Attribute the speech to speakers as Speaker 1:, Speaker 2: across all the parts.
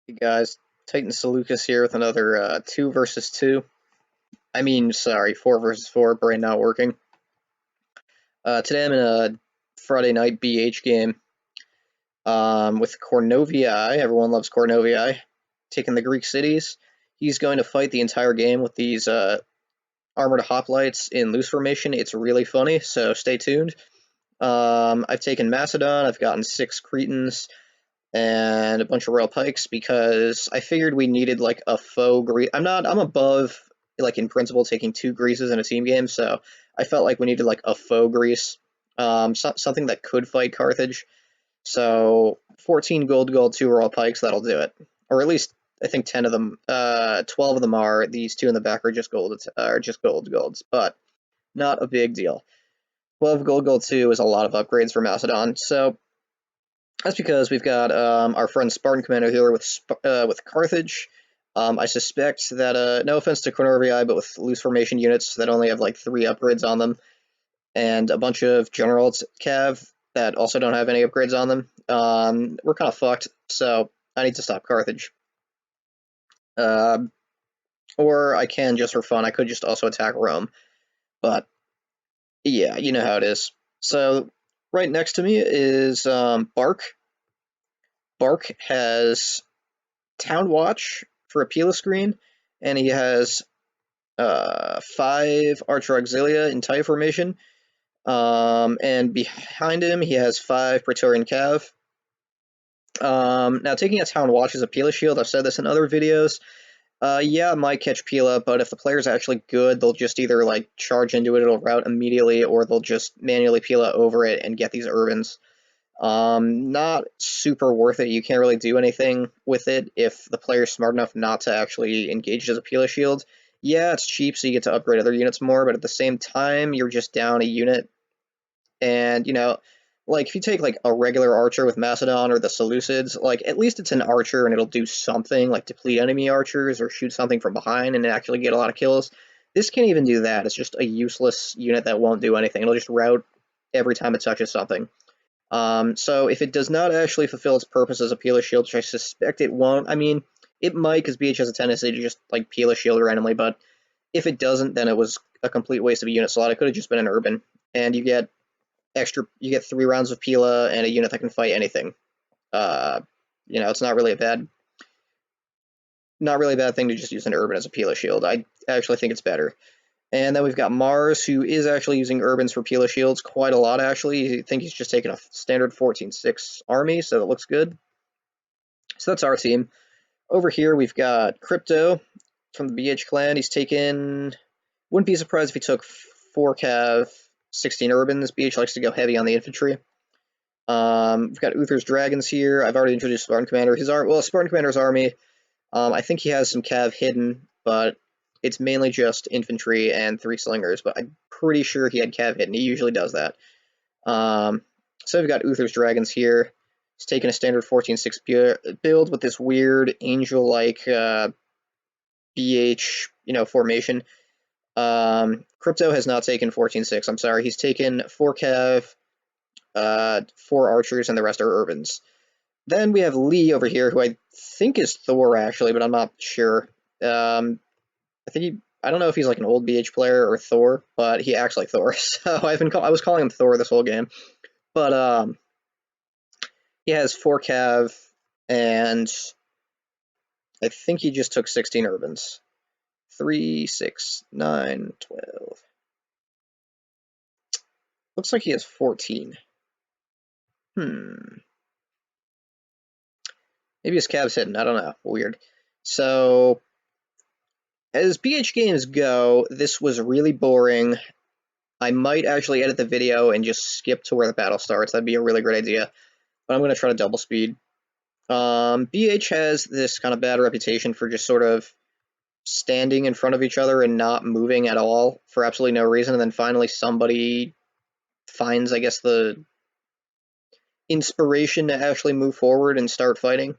Speaker 1: Hey guys, Titan Seleucus here with another 2 versus 2. Sorry, 4 versus 4, brain not working. Today I'm in a Friday night BH game with CORNOVII. Everyone loves CORNOVII. Taking the Greek cities. He's going to fight the entire game with these armored hoplites in loose formation. It's really funny, so stay tuned. I've taken Macedon, I've gotten 6 Cretans, and a bunch of royal pikes because I figured we needed like a faux Greece. I'm above like in principle taking 2 Greases in a team game, so I felt like we needed like a faux Greece, something that could fight Carthage. So 14 gold, 2 royal pikes, that'll do it, or at least I think 10 of them, 12 of them are. These 2 in the back are just golds, but not a big deal. 12 gold, 2 is a lot of upgrades for Macedon, so that's because we've got our friend Spartan Commander here with Carthage. I suspect that, no offense to CORNOVII, but with loose formation units that only have like 3 upgrades on them, and a bunch of Generals Cav that also don't have any upgrades on them, we're kind of fucked, so I need to stop Carthage. Or I can, just for fun, I could just also attack Rome, but yeah, you know how it is. So right next to me is Bark. Bark has Town Watch for a Pila screen, and he has 5 Archer Auxilia in tie formation. And behind him, he has 5 Praetorian Cav. Now, taking a Town Watch as a Pila shield, I've said this in other videos. Yeah, it might catch Pila, but if the player's actually good, they'll just either like charge into it, it'll rout immediately, or they'll just manually Pila over it and get these urbans. Not super worth it. You can't really do anything with it if the player's smart enough not to actually engage it as a Pila shield. Yeah, it's cheap, so you get to upgrade other units more, but at the same time, you're just down a unit. And, like, if you take, like, a regular archer with Macedon or the Seleucids, like, at least it's an archer and it'll do something, like deplete enemy archers or shoot something from behind and actually get a lot of kills. This can't even do that. It's just a useless unit that won't do anything. It'll just rout every time it touches something. So if it does not actually fulfill its purpose as a Pila shield, which I suspect it won't, it might, because BH has a tendency to just like Pila shield randomly, but if it doesn't, then it was a complete waste of a unit slot. It could have just been an urban, and you get 3 rounds of Pila and a unit that can fight anything. It's not really a bad thing to just use an urban as a Pila shield. I actually think it's better. And then we've got Mars, who is actually using urbans for Pila shields quite a lot, actually. I think he's just taking a standard 14-6 army, so it looks good. So that's our team. Over here, we've got Crypto from the BH clan. He's taken... Wouldn't be surprised if he took 4 cav, 16 urbans. BH likes to go heavy on the infantry. We've got Uther's Dragons here. I've already introduced Spartan Commander. Spartan Commander's army, I think he has some cav hidden, but it's mainly just infantry and 3 slingers, but I'm pretty sure he had cav hidden. He usually does that. So we've got Uther's Dragons here. He's taking a standard 14-6 build with this weird angel-like BH, formation. Crypto has not taken 14-6. I'm sorry. He's taken 4 cav, 4 archers, and the rest are urbans. Then we have Lee over here, who I think is Thor, actually, but I'm not sure. I don't know if he's like an old BH player or Thor, but he acts like Thor. So I was calling him Thor this whole game. But he has 4 cav, and I think he just took 16 urbans. 3, 6, 9, 12. Looks like he has 14. Maybe his cav's hidden. I don't know. Weird. So, as BH games go, this was really boring. I might actually edit the video and just skip to where the battle starts. That'd be a really great idea. But I'm going to try to double speed. BH has this kind of bad reputation for just sort of standing in front of each other and not moving at all for absolutely no reason, and then finally somebody finds, I guess, the inspiration to actually move forward and start fighting.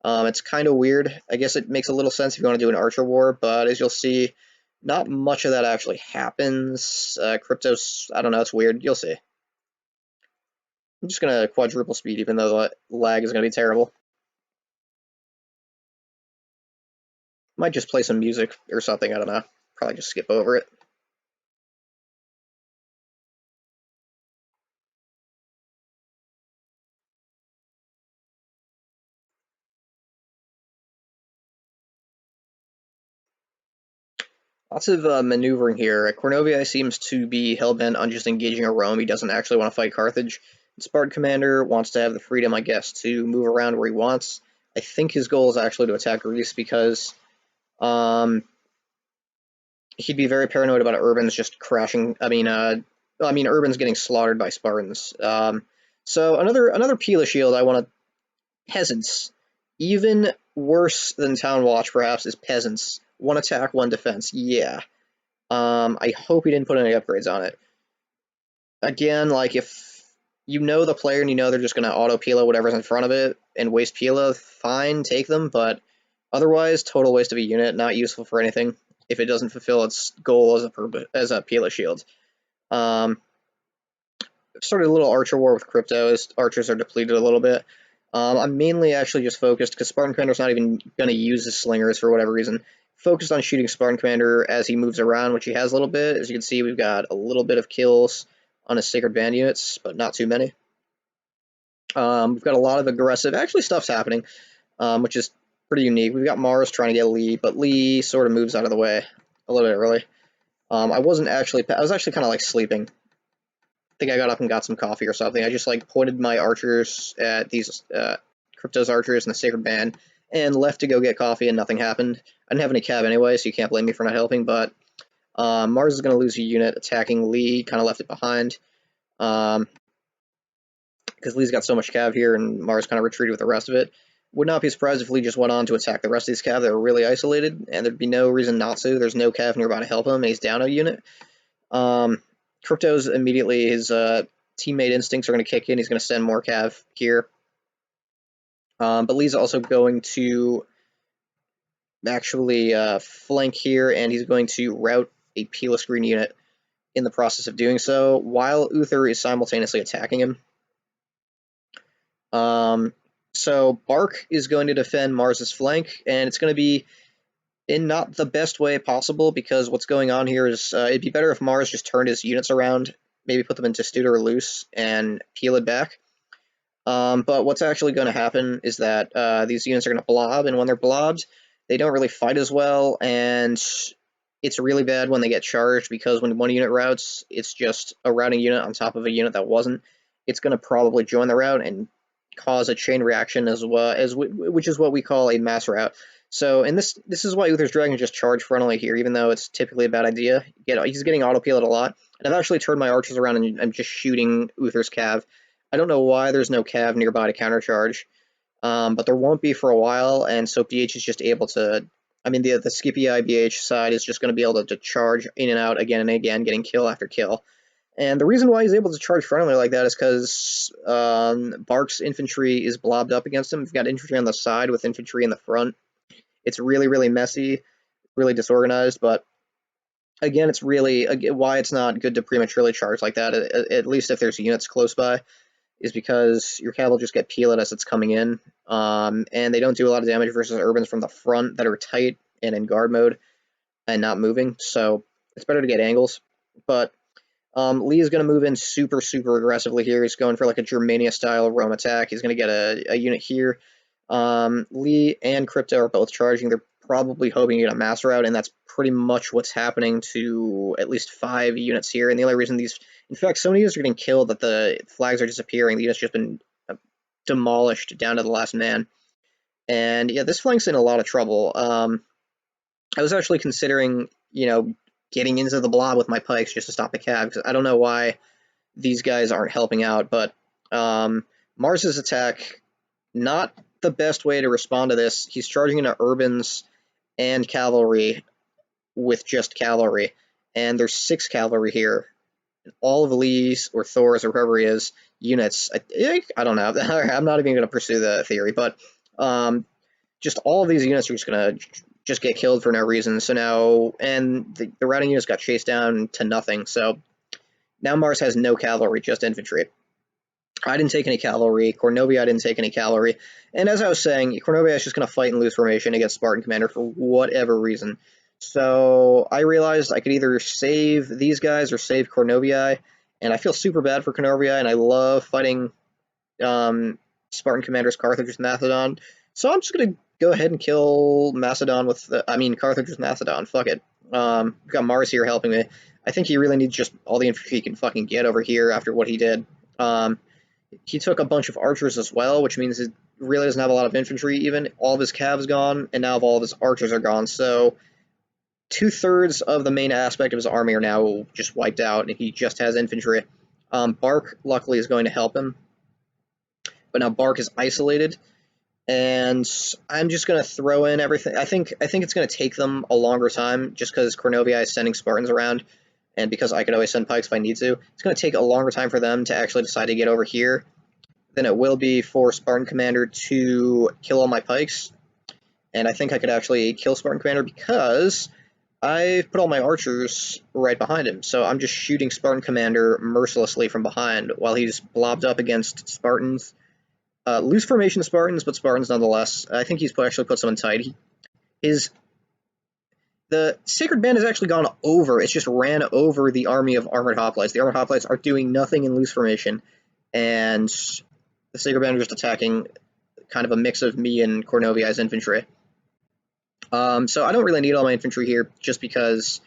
Speaker 1: It's kind of weird. I guess it makes a little sense if you want to do an archer war, but as you'll see, not much of that actually happens. Crypto's, I don't know, it's weird. You'll see. I'm just going to quadruple speed, even though the lag is going to be terrible. Might just play some music or something, I don't know. Probably just skip over it. Lots of maneuvering here. CORNOVII seems to be hell-bent on just engaging a Rome. He doesn't actually want to fight Carthage. The Spartan commander wants to have the freedom, I guess, to move around where he wants. I think his goal is actually to attack Greece because he'd be very paranoid about Urbans just crashing. I mean, Urbans getting slaughtered by Spartans. So another Pila shield I want to peasants. Even worse than Town Watch, perhaps, is peasants. One attack, one defense. Yeah. I hope he didn't put any upgrades on it. Again, like, if you know the player and you know they're just going to auto-Pila whatever's in front of it and waste Pila, fine, take them, but otherwise, total waste of a unit, not useful for anything if it doesn't fulfill its goal as a Pila shield. Started a little archer war with crypto as archers are depleted a little bit. I'm mainly actually just focused, because Spartan Commander's not even going to use his slingers for whatever reason, focused on shooting Spartan Commander as he moves around, which he has a little bit. As you can see, we've got a little bit of kills on his Sacred Band units, but not too many. We've got a lot of aggressive, actually stuff's happening, which is pretty unique. We've got Mars trying to get Lee, but Lee sort of moves out of the way a little bit early. I was actually kind of like sleeping. I think I got up and got some coffee or something. I just like pointed my archers at these Crypto's archers in the Sacred Band and left to go get coffee, and nothing happened. I didn't have any cav anyway, so you can't blame me for not helping, but Mars is going to lose a unit attacking Lee, kind of left it behind. Because Lee's got so much cav here, and Mars kind of retreated with the rest of it. Would not be surprised if Lee just went on to attack the rest of these cav that were really isolated, and there'd be no reason not to. There's no cav nearby to help him, and he's down a unit. Crypto's immediately, his teammate instincts are going to kick in. He's going to send more cav here. But Lee's also going to actually flank here, and he's going to route a Pila screen unit in the process of doing so, while Uther is simultaneously attacking him. So Bark is going to defend Mars's flank, and it's going to be in not the best way possible, because what's going on here is it'd be better if Mars just turned his units around, maybe put them into Studer or Loose, and peel it back. But what's actually going to happen is that these units are going to blob, and when they're blobbed, they don't really fight as well, and it's really bad when they get charged, because when one unit routes, it's just a routing unit on top of a unit that wasn't. It's going to probably join the route and cause a chain reaction, as well as which is what we call a mass rout. So, and this is why Uther's Dragon just charge frontally here, even though it's typically a bad idea. He's getting auto-peeled a lot, and I've actually turned my archers around and I'm just shooting Uther's cav. I don't know why there's no cav nearby to countercharge, but there won't be for a while, and so BH is just able to, I mean, the Skippy IBH side is just going to be able to charge in and out again and again, getting kill after kill. And the reason why he's able to charge frontally like that is because Bark's infantry is blobbed up against him. We've got infantry on the side with infantry in the front. It's really, really messy, really disorganized, but again, it's really why it's not good to prematurely charge like that, at least if there's units close by, is because your cav will just get peeled as it's coming in, and they don't do a lot of damage versus Urbans from the front that are tight and in guard mode and not moving, so it's better to get angles. But Lee is going to move in super, super aggressively here. He's going for like a Germania-style Rome attack. He's going to get a unit here. Lee and Crypto are both charging. They're probably hoping to get a mass route, and that's pretty much what's happening to at least 5 units here. And the only reason in fact, so many units are getting killed that the flags are disappearing. The unit's just been demolished down to the last man. And yeah, this flank's in a lot of trouble. I was actually considering, getting into the blob with my pikes just to stop the cav, because I don't know why these guys aren't helping out, but Mars's attack, not the best way to respond to this. He's charging into Urbans and cavalry with just cavalry, and there's 6 cavalry here. All of Lee's or Thor's or whoever he is units, I don't know. I'm not even going to pursue the theory, but just all of these units are just going to just get killed for no reason. So now, and the routing units got chased down to nothing. So now Mars has no cavalry, just infantry. I didn't take any cavalry. CORNOVII didn't take any cavalry. And as I was saying, CORNOVII is just going to fight in loose formation against Spartan Commander for whatever reason. So I realized I could either save these guys or save CORNOVII, and I feel super bad for CORNOVII, and I love fighting Spartan Commander's Carthage with Macedon. So I'm just going to go ahead and kill Macedon with, Carthage with Macedon. Fuck it. We've got Mars here helping me. I think he really needs just all the infantry he can fucking get over here after what he did. He took a bunch of archers as well, which means he really doesn't have a lot of infantry even. All of his cavs gone, and now all of his archers are gone. So 2/3 of the main aspect of his army are now just wiped out, and he just has infantry. Bark, luckily, is going to help him. But now Bark is isolated, and I'm just going to throw in everything. I think it's going to take them a longer time, just because CORNOVII is sending Spartans around, and because I could always send pikes if I need to. It's going to take a longer time for them to actually decide to get over here than it will be for Spartan Commander to kill all my pikes. And I think I could actually kill Spartan Commander because I've put all my archers right behind him. So I'm just shooting Spartan Commander mercilessly from behind while he's blobbed up against Spartans. Loose formation Spartans, but Spartans nonetheless. I think he's actually put someone tight. The Sacred Band has actually gone over. It's just ran over the army of Armored Hoplites. The Armored Hoplites are doing nothing in loose formation, and the Sacred Band are just attacking kind of a mix of me and CORNOVII's infantry. So I don't really need all my infantry here just because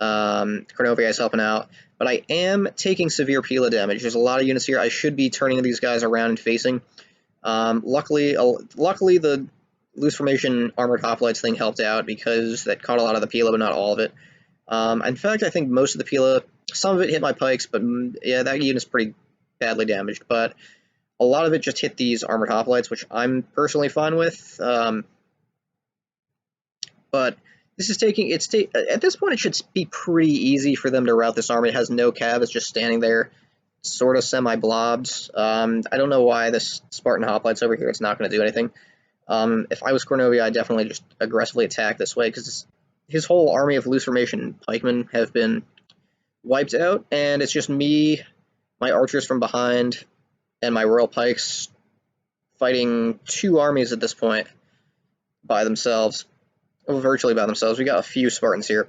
Speaker 1: CORNOVII is helping out. But I am taking severe Pila damage. There's a lot of units here. I should be turning these guys around and facing. Luckily, the loose formation Armored Hoplites thing helped out because that caught a lot of the Pila, but not all of it. In fact, I think most of the Pila, some of it hit my pikes, but yeah, that unit's pretty badly damaged. But a lot of it just hit these Armored Hoplites, which I'm personally fine with. But this is at this point, it should be pretty easy for them to rout this army. It has no cav, it's just standing there, sort of semi-blobbed. I don't know why this Spartan Hoplites over here, it's not going to do anything. If I was CORNOVII, I'd definitely just aggressively attack this way, because his whole army of loose formation pikemen have been wiped out, and it's just me, my archers from behind, and my royal pikes fighting two armies at this point by themselves. Virtually by themselves. We got a few Spartans here.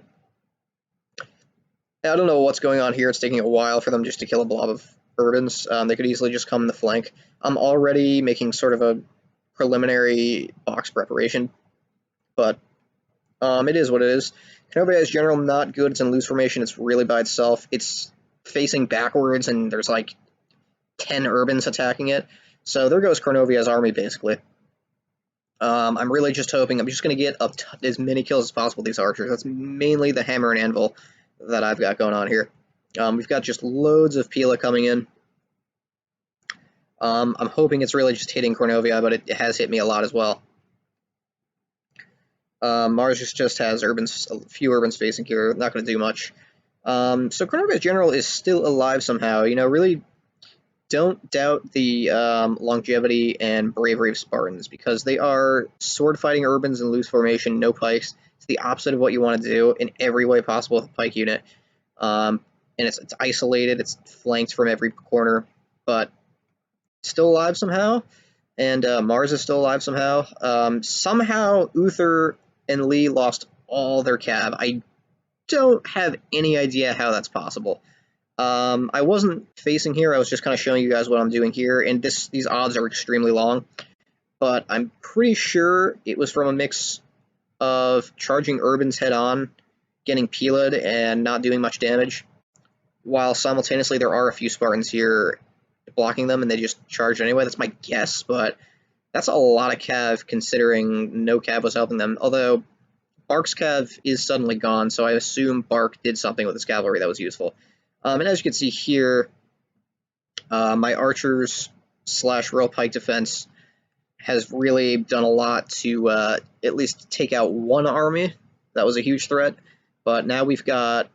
Speaker 1: I don't know what's going on here. It's taking a while for them just to kill a blob of Urbans. They could easily just come in the flank. I'm already making sort of a preliminary box preparation, but it is what it is. CORNOVII is general not good. It's in loose formation. It's really by itself. It's facing backwards, and there's like 10 Urbans attacking it. So there goes CORNOVII's army, basically. I'm really just hoping, I'm just going to get up as many kills as possible with these archers. That's mainly the hammer and anvil that I've got going on here. We've got just loads of Pila coming in. I'm hoping it's really just hitting CORNOVII, but it has hit me a lot as well. Mars just has Urbans, a few Urbans facing here, not going to do much. So CORNOVII's general is still alive somehow. You know, really don't doubt the longevity and bravery of Spartans, because they are sword-fighting Urbans in loose formation, no pikes. It's the opposite of what you want to do in every way possible with a pike unit. And it's isolated, it's flanked from every corner, but still alive somehow. And Mars is still alive somehow. Somehow Uther and Lee lost all their cav. I don't have any idea how that's possible. I wasn't facing here, I was just kind of showing you guys what I'm doing here, and these odds are extremely long, but I'm pretty sure it was from a mix of charging Urbans head-on, getting Pila'd, and not doing much damage, while simultaneously there are a few Spartans here blocking them, and they just charged anyway. That's my guess, but that's a lot of cav, considering no cav was helping them, although Bark's cav is suddenly gone, so I assume Bark did something with his cavalry that was useful. And as you can see here, my archers / royal pike defense has really done a lot to at least take out one army. That was a huge threat, but now we're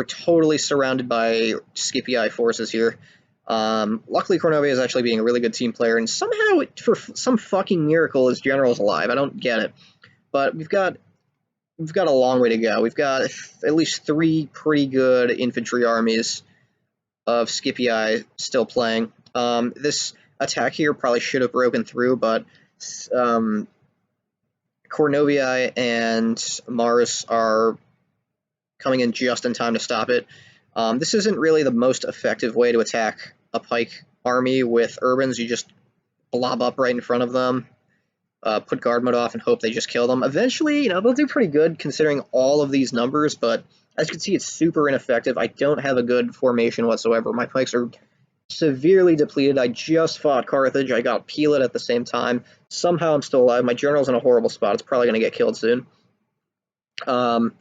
Speaker 1: totally surrounded by Scipii forces here. Luckily, CORNOVII is actually being a really good team player, and somehow, for some fucking miracle, his general's alive. I don't get it, but we've got a long way to go. We've got at least 3 pretty good infantry armies of Scipii still playing. This attack here probably should have broken through, but CORNOVII and Mars are coming in just in time to stop it. This isn't really the most effective way to attack a Pike army with Urbans. You just blob up right in front of them, put guard mode off, and hope they just kill them. Eventually, they'll do pretty good considering all of these numbers, but as you can see, it's super ineffective. I don't have a good formation whatsoever. My Pikes are severely depleted. I just fought Carthage. I got Peeled at the same time. Somehow I'm still alive. My general's in a horrible spot. It's probably going to get killed soon. But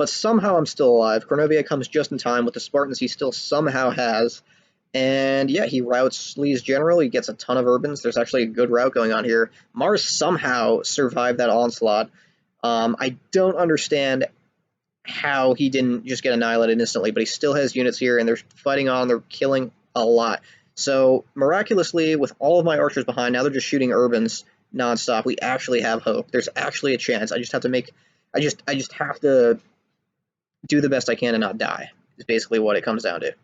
Speaker 1: somehow I'm still alive. CORNOVII comes just in time with the Spartans he still somehow has. And yeah, he routs Lee's general. He gets a ton of Urbans. There's actually a good route going on here. Mars somehow survived that onslaught. I don't understand how he didn't just get annihilated instantly, but he still has units here, and they're fighting on. They're killing a lot. So miraculously, with all of my archers behind, now they're just shooting Urbans nonstop. We actually have hope. There's actually a chance. I just have to do the best I can and not die. Is basically what it comes down to.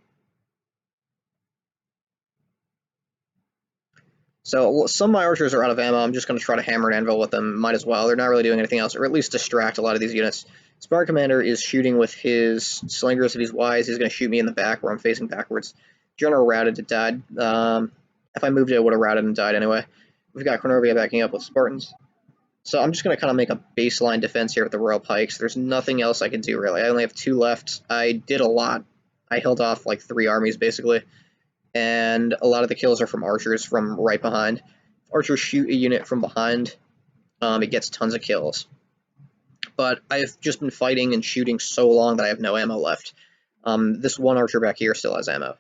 Speaker 1: So some of my archers are out of ammo. I'm just going to try to hammer and anvil with them. Might as well. They're not really doing anything else, or at least distract a lot of these units. Spartan Commander is shooting with his slingers. If he's wise, he's going to shoot me in the back where I'm facing backwards. General routed. It died. If I moved it, it would have routed and died anyway. We've got CORNOVII backing up with Spartans. So I'm just going to kind of make a baseline defense here with the Royal Pikes. There's nothing else I can do, really. I only have 2 left. I did a lot. I held off like 3 armies, basically. And a lot of the kills are from archers from right behind. If archers shoot a unit from behind, it gets tons of kills. But I've just been fighting and shooting so long that I have no ammo left. This one archer back here still has ammo.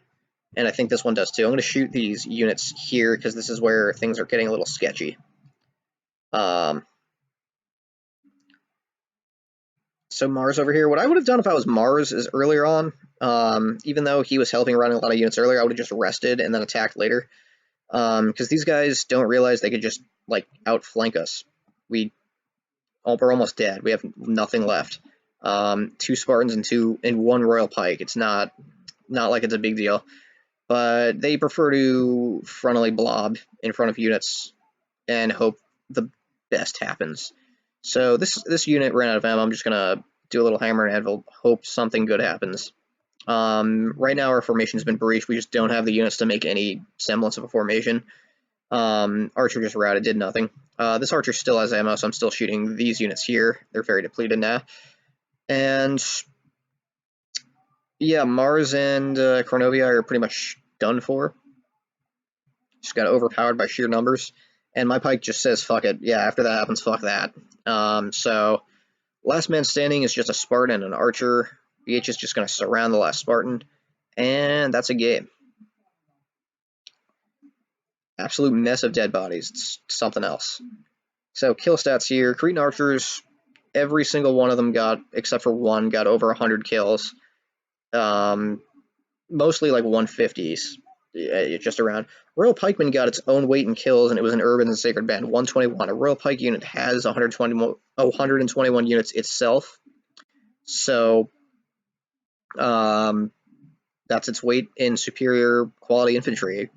Speaker 1: And I think this one does too. I'm going to shoot these units here because this is where things are getting a little sketchy. So Mars over here, what I would have done if I was Mars is earlier on, even though he was helping run a lot of units earlier, I would have just rested and then attacked later. Because these guys don't realize they could just, like, outflank us. We're almost dead. We have nothing left. 2 Spartans and 1 Royal Pike. It's not like it's a big deal. But they prefer to frontally blob in front of units and hope the best happens. So this unit ran out of ammo. I'm just going to do a little hammer and anvil, hope something good happens. Right now our formation's been breached. We just don't have the units to make any semblance of a formation. Archer just routed, did nothing. This archer still has ammo, so I'm still shooting these units here. They're very depleted now. And yeah, Mars and CORNOVII are pretty much done for. Just got overpowered by sheer numbers. And my Pike just says, fuck it. Yeah, after that happens, fuck that. So last man standing is just a Spartan and an archer. BH is just going to surround the last Spartan. And that's a game. Absolute mess of dead bodies. It's something else. So kill stats here. Cretan archers, every single one of them got, except for 1, got over 100 kills. Mostly like 150s. Just around. Royal Pikemen got its own weight in kills, and it was an Urban and Sacred Band, 121. A Royal Pike unit has 121 units itself, so that's its weight in superior quality infantry.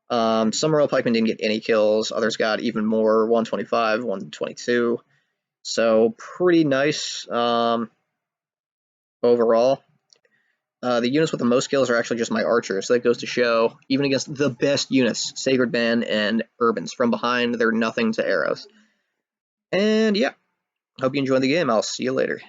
Speaker 1: Some Royal Pikemen didn't get any kills, others got even more, 125, 122, so pretty nice overall. The units with the most kills are actually just my archers, so that goes to show, even against the best units, Sacred Band and Urbans, from behind, they're nothing to arrows. And yeah, hope you enjoyed the game. I'll see you later.